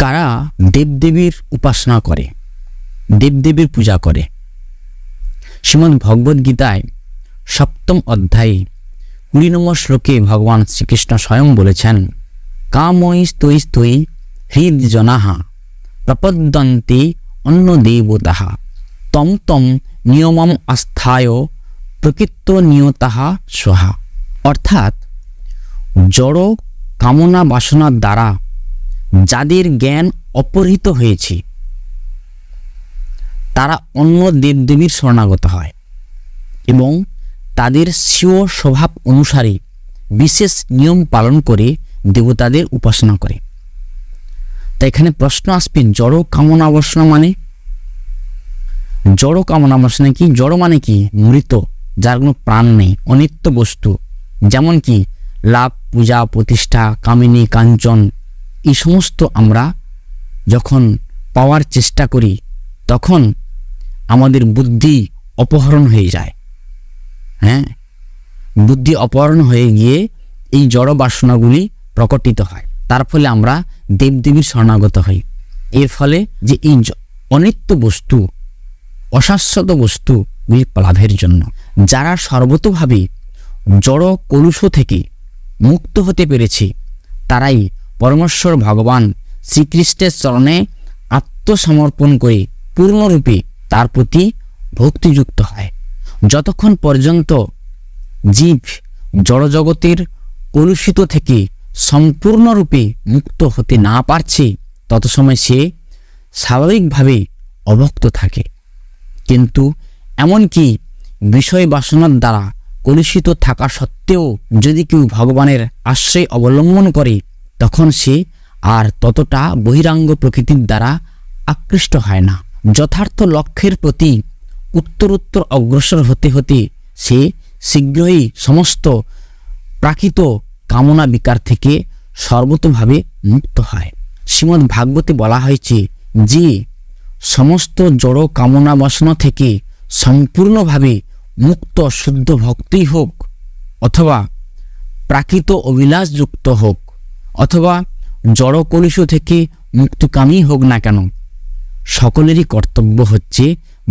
কারা দেবদেবীর উপাসনা করে, দেবদেবীর পূজা করে। শ্রীমদ্ ভগবদ গীতায় 7ম অধ্যায়ে 20 নম্বর শ্লোকে ভগবান শ্রীকৃষ্ণ স্বয়ং বলেছেন, কামৈ স্তৈ স্তৈ হৃদ জনাঃ প্রপদ্যন্তে অন্য দেবতাঃ তম তম নিয়মম আস্থায় প্রকৃত নিয়তাঃ স্বহা। অর্থাৎ জড় কামনা বাসনার দ্বারা যাদের জ্ঞান অপহৃত হয়েছে তারা অন্য দেবদেবীর শরণাগত হয় এবং তাদের স্বীয় স্বভাব অনুসারে বিশেষ নিয়ম পালন করে দেবতাদের উপাসনা করে। তাই এখানে প্রশ্ন আসবে, জড় কামনা বাসনা মানে? জড় কামনা বাসনা কি? জড় মানে কি? মৃত, যার কোনো প্রাণ নেই, অনিত্য বস্তু, যেমন কি লাভ, পূজা, প্রতিষ্ঠা, কামিনী, কাঞ্চন, এই সমস্ত আমরা যখন পাওয়ার চেষ্টা করি তখন আমাদের বুদ্ধি অপহরণ হয়ে যায়। হ্যাঁ, বুদ্ধি অপহরণ হয়ে গিয়ে এই জড় বাসনাগুলি প্রকটিত হয়, তার ফলে আমরা দেবদেবীর শরণাগত হই। এর ফলে যে এই অনিত্য বস্তু, অশাশ্বত বস্তুগুলি লাভের জন্য যারা সর্বতোভাবে জড় কলুষ থেকে মুক্ত হতে পেরেছে তারাই পরমেশ্বর ভগবান শ্রীকৃষ্ণের চরণে আত্মসমর্পণ করে পূর্ণরূপে তার প্রতি ভক্তিযুক্ত হয়। যতক্ষণ পর্যন্ত জীব জড়জগতের কলুষিত থেকে সম্পূর্ণরূপে মুক্ত হতে না পারছে তত সময় সে স্বাভাবিকভাবে অভক্ত থাকে। কিন্তু এমনকি বিষয় বাসনার দ্বারা কলুষিত থাকা সত্ত্বেও যদি কেউ ভগবানের আশ্রয় অবলম্বন করে তখন সে আর ততটা বহিরাঙ্গ প্রকৃতির দ্বারা আকৃষ্ট হয় না। যথার্থ লক্ষ্যের প্রতি উত্তরোত্তর অগ্রসর হতে হতে সে শীঘ্রই সমস্ত প্রাকৃত কামনা বিকার থেকে সর্বতোভাবে মুক্ত হয়। শ্রীমদ্ ভাগবতে বলা হয়েছে যে সমস্ত জড় কামনা বাসনা থেকে সম্পূর্ণভাবে মুক্ত শুদ্ধ ভক্তই হোক অথবা প্রাকৃত অভিলাষযুক্ত হোক অথবা জড় কলুষ থেকে মুক্তিকামী হোক না কেন, সকলেরই কর্তব্য হচ্ছে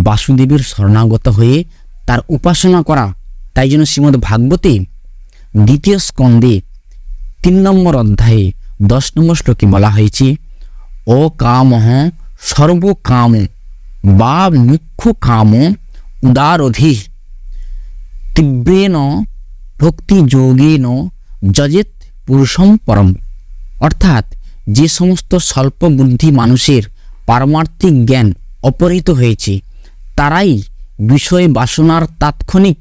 বাসুদেবের শরণাগত হয়ে তার উপাসনা করা। তাই জন্য শ্রীমদ্ ভাগবতে 2য় স্কন্ধে 3 নম্বর অধ্যায়ে 10 নম্বর শ্লোকে বলা হয়েছে, অকামঃ সর্বকাম বা মুখ্য কাম উদারধি তীব্রেণ ভক্তি যোগেন যজেত পুরুষম পরম। অর্থাৎ যে সমস্ত স্বল্প বুদ্ধি মানুষের পারমার্থিক জ্ঞান অপহৃত হয়েছে তারাই বিষয় বাসনার তাৎক্ষণিক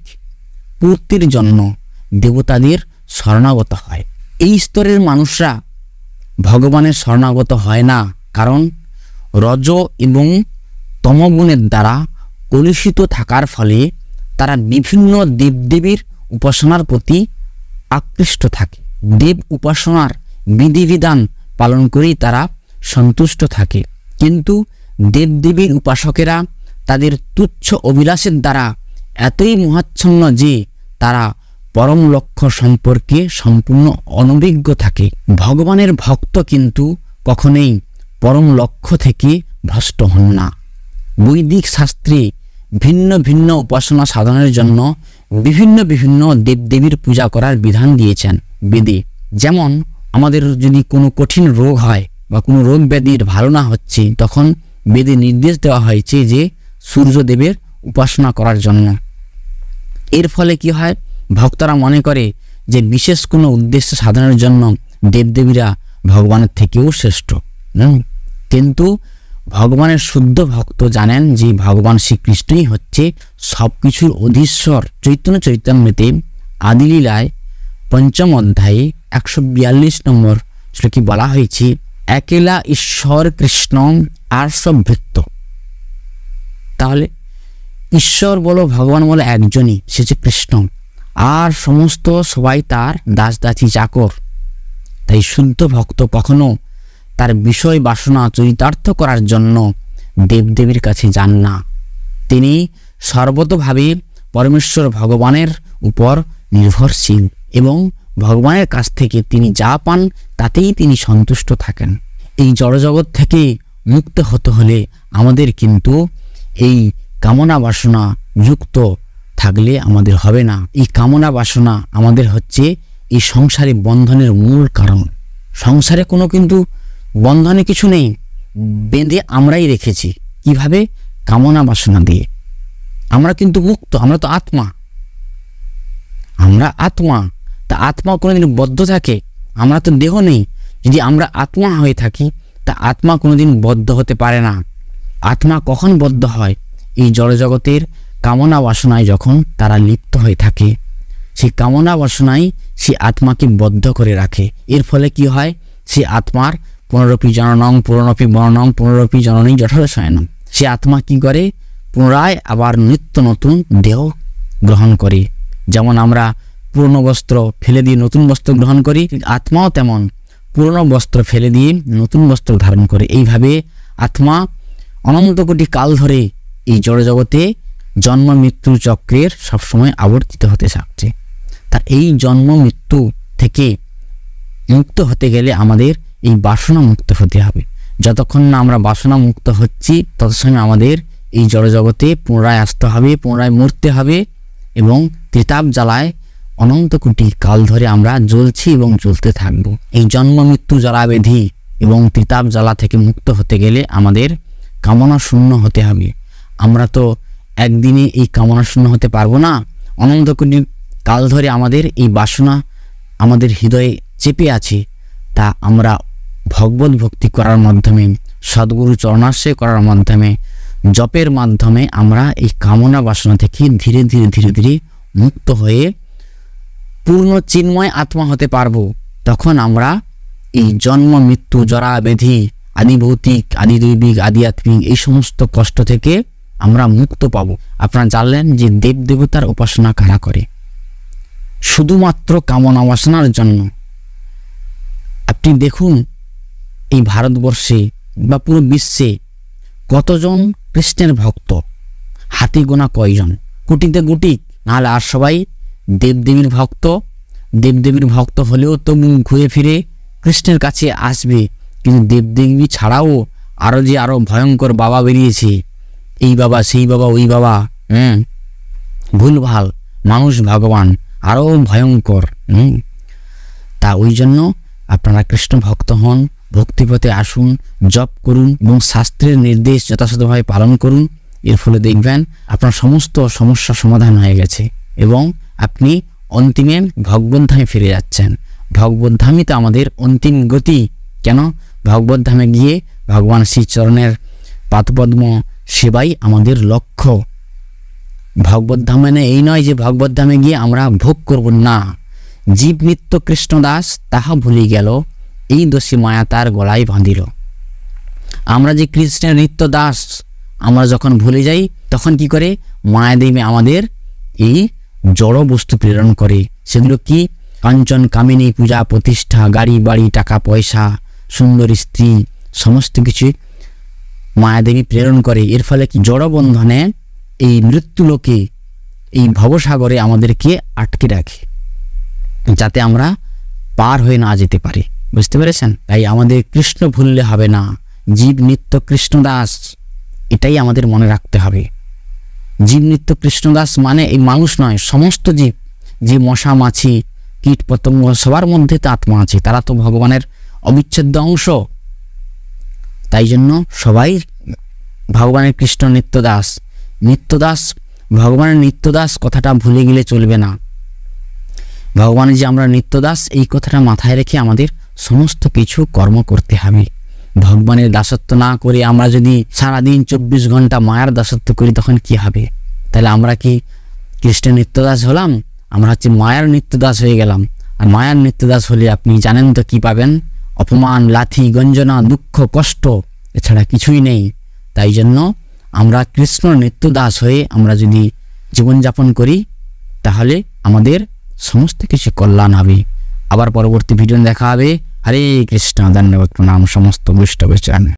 পূর্তির জন্য দেবতাদের শরণাগত হয়। এই স্তরের মানুষরা ভগবানের শরণাগত হয় না, কারণ রজ এবং তমগুণের দ্বারা কলুষিত থাকার ফলে তারা বিভিন্ন দেবদেবীর উপাসনার প্রতি আকৃষ্ট থাকে। দেব উপাসনার বিধিবিধান পালন করেই তারা সন্তুষ্ট থাকে। কিন্তু দেবদেবীর উপাসকেরা তাদের তুচ্ছ অভিলাষের দ্বারা এতই মোহাচ্ছন্ন যে তারা পরম লক্ষ্য সম্পর্কে সম্পূর্ণ অনভিজ্ঞ থাকে। ভগবানের ভক্ত কিন্তু কখনোই পরম লক্ষ্য থেকে ভ্রষ্ট হন না। বৈদিক শাস্ত্রে ভিন্ন ভিন্ন উপাসনা সাধনের জন্য বিভিন্ন বিভিন্ন দেবদেবীর পূজা করার বিধান দিয়েছেন বেদে। যেমন আমাদের যদি কোনো কঠিন রোগ হয় বা কোনো রোগ ব্যাধির ভালো না হচ্ছে তখন বেদে নির্দেশ দেওয়া হয়েছে যে সূর্যদেবের উপাসনা করার জন্য। এর ফলে কি হয়, ভক্তরা মনে করে যে বিশেষ কোনো উদ্দেশ্য সাধনের জন্য দেবদেবীরা ভগবানের থেকেও শ্রেষ্ঠ। কিন্তু ভগবানের শুদ্ধ ভক্ত জানেন যে ভগবান শ্রীকৃষ্ণই হচ্ছে সব কিছুর অধীশ্বর। চৈতন্য চৈতন্যতে আদিলীলায় 5ম অধ্যায়ে 142 নম্বর শ্লোকে বলা হয়েছে, একেলা ঈশ্বর কৃষ্ণ আর সব ভৃত্য। তাহলে ঈশ্বর বলো ভগবান বলো একজনই, সে হচ্ছে কৃষ্ণ, আর সমস্ত সবাই তার দাস দাসী চাকর। তাই শুদ্ধ ভক্ত কখনো তার বিষয় বাসনা চরিতার্থ করার জন্য দেবদেবীর কাছে যান না। তিনি সর্বতোভাবে পরমেশ্বর ভগবানের উপর নির্ভরশীল এবং ভগবানের কাছ থেকে তিনি যা পান তাতেই তিনি সন্তুষ্ট থাকেন। এই জড়জগৎ থেকে মুক্ত হতে হলে আমাদের কিন্তু এই কামনা বাসনা যুক্ত থাকলে আমাদের হবে না। এই কামনা বাসনা আমাদের হচ্ছে এই সংসারে বন্ধনের মূল কারণ। সংসারে কোনো কিন্তু বন্ধনে কিছু নেই, বেঁধে আমরাই রেখেছি। কিভাবে? কামনা বাসনা দিয়ে। আমরা কিন্তু মুক্ত, আমরা তো আত্মা, আমরা আত্মা। তা আত্মা কোনোদিন বদ্ধ থাকে? আমরা তো দেহ নেই। যদি আমরা আত্মা হয়ে থাকি তা আত্মা কোনোদিন বদ্ধ হতে পারে না। আত্মা কখন বদ্ধ হয়? এই জড়জগতের কামনা বাসনায় যখন তারা লিপ্ত হয়ে থাকে, সেই কামনা বাসনাই সে আত্মাকে বদ্ধ করে রাখে। এর ফলে কি হয়? সে আত্মার পুনরপি জননং পুনরপি মরণং পুনরপি জননী জঠরশয়নম। সে আত্মা কি করে? পুনরায় আবার নিত্য নতুন দেহ গ্রহণ করে। যেমন আমরা পুরনো বস্ত্র ফেলে দিয়ে নতুন বস্ত্র গ্রহণ করি, আত্মাও তেমন পুরনো বস্ত্র ফেলে দিয়ে নতুন বস্ত্র ধারণ করে। এইভাবে আত্মা অনন্ত কোটি কাল ধরে এই জড়জগতে জন্ম মৃত্যু চক্রের সবসময় আবর্তিত হতে থাকছে। তা এই জন্ম মৃত্যু থেকে মুক্ত হতে গেলে আমাদের এই বাসনা মুক্ত হতে হবে। যতক্ষণ না আমরা বাসনা মুক্ত হচ্ছি তত সময় আমাদের এই জড়জগতে পুনরায় আসতে হবে, পুনরায় মরতে হবে এবং ত্রিতাপ জ্বালায় অনন্ত কোটি কাল ধরে আমরা জ্বলছি এবং জ্বলতে থাকব। এই জন্ম মৃত্যু জরাবেধি এবং ত্রিতাপ জ্বালা থেকে মুক্ত হতে গেলে আমাদের কামনা শূন্য হতে হবে। আমরা তো একদিনে এই কামনা শূন্য হতে পারবো না। অনন্ত কোটি কাল ধরে আমাদের এই বাসনা আমাদের হৃদয়ে চেপে আছে। তা আমরা ভগবত ভক্তি করার মাধ্যমে, সদ্গুরু চরণাশ্রয় করার মাধ্যমে, জপের মাধ্যমে আমরা এই কামনা বাসনা থেকে ধীরে ধীরে ধীরে ধীরে মুক্ত হয়ে পূর্ণ চিন্ময় আত্মা হতে পারবো। তখন আমরা এই জন্ম মৃত্যু জরা ব্যাধি আদি ভৌতিক আদি দৈবিক আদি আত্মিক এই সমস্ত কষ্ট থেকে আমরা মুক্ত পাব। আপনারা জানলেন যে দেব দেবতার উপাসনা কারা করে? শুধুমাত্র কামনা বাসনার জন্য। আপনি দেখুন এই ভারতবর্ষে বা পুরো বিশ্বে কতজন কৃষ্ণের ভক্ত? হাতে গোনা কয়জন? কোটিতে কোটি, নাহলে আর সবাই দেবদেবীর ভক্ত। দেবদেবীর ভক্ত হলেও তো মুখ ঘুরে ফিরে কৃষ্ণের কাছে আসবে। কিন্তু দেবদেবী ছাড়াও আরো ভয়ঙ্কর বাবা বেরিয়েছে। এই বাবা, সেই বাবা, ওই বাবা, ভুলভাল মানুষ ভগবান, আরও ভয়ঙ্কর। তা ওই জন্য আপনারা কৃষ্ণ ভক্ত হন, ভক্তিপথে আসুন, জপ করুন এবং শাস্ত্রের নির্দেশ যথাযথভাবে পালন করুন। এর ফলে দেখবেন আপনার সমস্ত সমস্যা সমাধান হয়ে গেছে এবং আপনি অন্তিমে ভগবদ্ধামে ফিরে যাচ্ছেন। ভগবদ্ধামই তো আমাদের অন্তিম গতি। কেন? ভগবদ্ধামে গিয়ে ভগবান শ্রীচরণের পাদপদ্ম সেবাই আমাদের লক্ষ্য। ভগবদ্ধাম মানে এই নয় যে ভগবদ্ধামে গিয়ে আমরা ভোগ করব না। জীব নিত্য কৃষ্ণদাস তাহা ভুলি গেল, এই দোষী মায়া তার গলায় বাঁধিল। আমরা যে কৃষ্ণের নিত্য দাস আমরা যখন ভুলে যাই তখন কি করে? মায়াদেবী আমাদের এই জড় বস্তু প্রেরণ করে। সেগুলো কি? কাঞ্চন কামিনী পূজা প্রতিষ্ঠা, গাড়ি বাড়ি, টাকা পয়সা, সুন্দর স্ত্রী, সমস্ত কিছু মায়াদেবী প্রেরণ করে। এর ফলে কি? জড় বন্ধনে এই মৃত্যুলোকে, এই ভবসাগরে আমাদেরকে আটকে রাখে, যাতে আমরা পার হয়ে না যেতে পারি। বুঝতে পেরেছেন? তাই আমাদের কৃষ্ণ ভুললে হবে না। জীব নিত্য কৃষ্ণদাস, এটাই আমাদের মনে রাখতে হবে। জীব নিত্য কৃষ্ণদাস মানে এই মানুষ নয়, সমস্ত জীব, যে মশা মাছি কীট পতঙ্গ সবার মধ্যে তো আত্মা আছে, তারা তো ভগবানের অবিচ্ছেদ্য অংশ। তাই জন্য সবাই ভগবানের কৃষ্ণ নিত্যদাস। নিত্যদাস, ভগবানের নিত্যদাস কথাটা ভুলে গেলে চলবে না। ভগবানের যে আমরা নিত্যদাস এই কথাটা মাথায় রেখে আমাদের সমস্ত কিছু কর্ম করতে হবে। ভগবানের দাসত্ব না করে আমরা যদি সারাদিন 24 ঘন্টা মায়ার দাসত্ব করি তখন কি হবে? তাহলে আমরা কি কৃষ্ণের নিত্যদাস হলাম? আমরা হচ্ছে মায়ার নিত্যদাস হয়ে গেলাম। আর মায়ার নিত্যদাস হলে আপনি জানেন তো কি পাবেন? অপমান, লাথি, গঞ্জনা, দুঃখ, কষ্ট, এছাড়া কিছুই নেই। তাই জন্য আমরা কৃষ্ণ নিত্যদাস হয়ে আমরা যদি জীবনযাপন করি তাহলে আমাদের সমস্ত কিছু কল্যাণ হবে। আবার পরবর্তী ভিডিও দেখা হবে। হরে কৃষ্ণ, ধন্যবাদ, প্রণাম সমস্ত বৈষ্ণব।